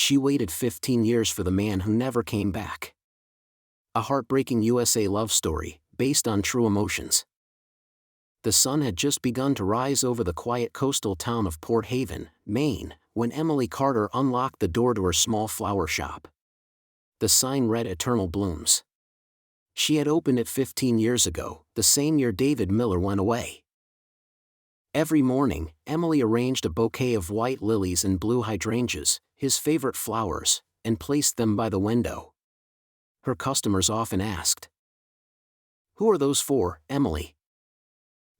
She waited 15 years for the man who never came back. A heartbreaking USA love story, based on true emotions. The sun had just begun to rise over the quiet coastal town of Port Haven, Maine, when Emily Carter unlocked the door to her small flower shop. The sign read Eternal Blooms. She had opened it 15 years ago, the same year David Miller went away. Every morning, Emily arranged a bouquet of white lilies and blue hydrangeas, his favorite flowers, and placed them by the window. Her customers often asked, "Who are those for, Emily?"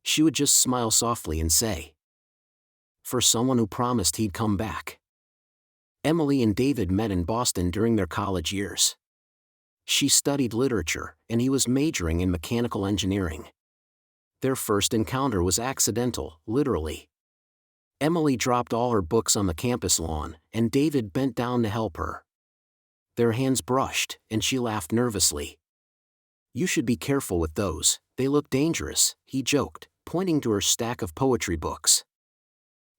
She would just smile softly and say, "For someone who promised he'd come back." Emily and David met in Boston during their college years. She studied literature, and he was majoring in mechanical engineering. Their first encounter was accidental, literally. Emily dropped all her books on the campus lawn, and David bent down to help her. Their hands brushed, and she laughed nervously. "You should be careful with those, they look dangerous," he joked, pointing to her stack of poetry books.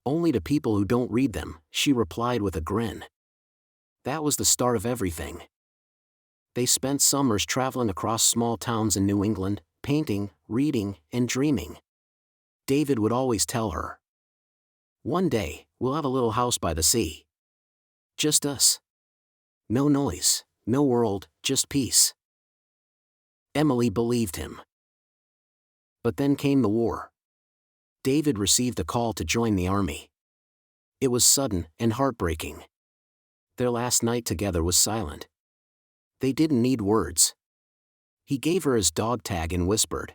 "Only to people who don't read them," she replied with a grin. That was the start of everything. They spent summers traveling across small towns in New England, painting, reading, and dreaming. David would always tell her, "One day, we'll have a little house by the sea. Just us. No noise, no world, just peace." Emily believed him. But then came the war. David received a call to join the army. It was sudden and heartbreaking. Their last night together was silent. They didn't need words. He gave her his dog tag and whispered,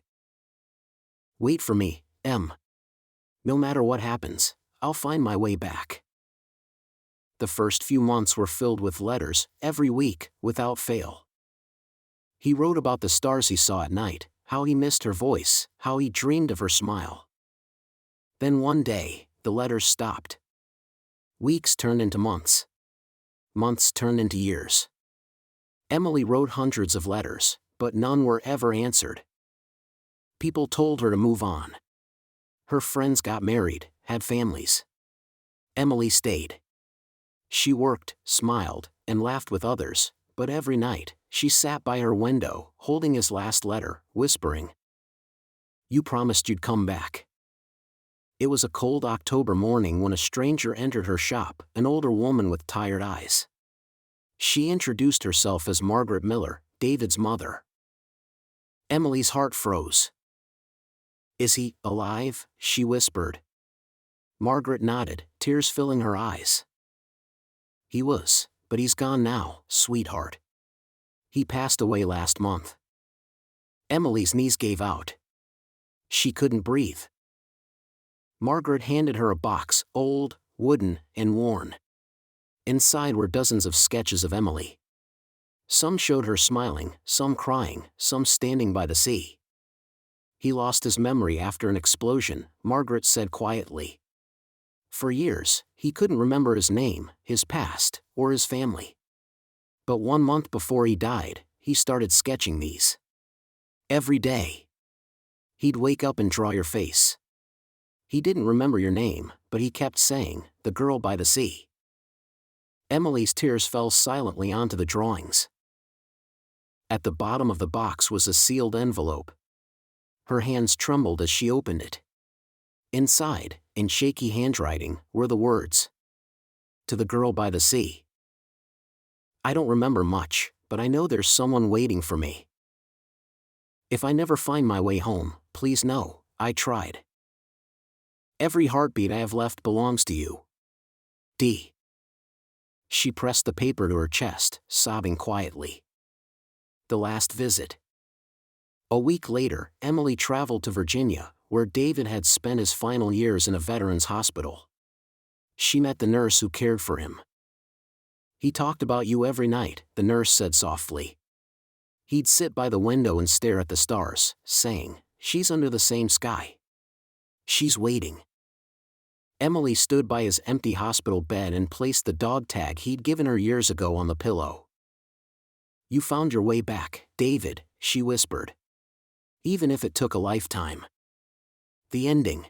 "Wait for me, Em. No matter what happens, I'll find my way back." The first few months were filled with letters, every week, without fail. He wrote about the stars he saw at night, how he missed her voice, how he dreamed of her smile. Then one day, the letters stopped. Weeks turned into months. Months turned into years. Emily wrote hundreds of letters, but none were ever answered. People told her to move on. Her friends got married, had families. Emily stayed. She worked, smiled, and laughed with others, but every night, she sat by her window, holding his last letter, whispering, "You promised you'd come back." It was a cold October morning when a stranger entered her shop, an older woman with tired eyes. She introduced herself as Margaret Miller, David's mother. Emily's heart froze. "Is he alive?" she whispered. Margaret nodded, tears filling her eyes. "He was, but he's gone now, sweetheart. He passed away last month." Emily's knees gave out. She couldn't breathe. Margaret handed her a box, old, wooden, and worn. Inside were dozens of sketches of Emily. Some showed her smiling, some crying, some standing by the sea. "He lost his memory after an explosion," Margaret said quietly. "For years, he couldn't remember his name, his past, or his family. But 1 month before he died, he started sketching these. Every day. He'd wake up and draw your face. He didn't remember your name, but he kept saying, 'The girl by the sea.'" Emily's tears fell silently onto the drawings. At the bottom of the box was a sealed envelope. Her hands trembled as she opened it. Inside, in shaky handwriting, were the words, "To the girl by the sea. I don't remember much, but I know there's someone waiting for me. If I never find my way home, please know, I tried. Every heartbeat I have left belongs to you. D." She pressed the paper to her chest, sobbing quietly. The last visit. A week later, Emily traveled to Virginia, where David had spent his final years in a veterans hospital. She met the nurse who cared for him. "He talked about you every night," the nurse said softly. "He'd sit by the window and stare at the stars, saying, 'She's under the same sky. She's waiting.'" Emily stood by his empty hospital bed and placed the dog tag he'd given her years ago on the pillow. "You found your way back, David," she whispered. "Even if it took a lifetime." The ending.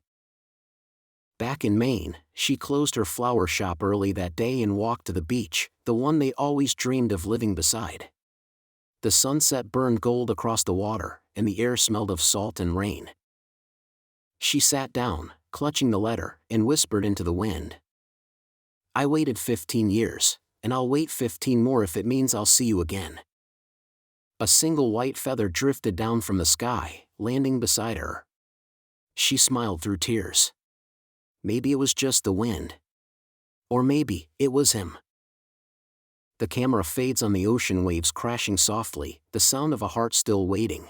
Back in Maine, she closed her flower shop early that day and walked to the beach, the one they always dreamed of living beside. The sunset burned gold across the water, and the air smelled of salt and rain. She sat down, clutching the letter, and whispered into the wind. "I waited 15 years, and I'll wait 15 more if it means I'll see you again." A single white feather drifted down from the sky, landing beside her. She smiled through tears. Maybe it was just the wind. Or maybe it was him. The camera fades on the ocean waves crashing softly, the sound of a heart still waiting.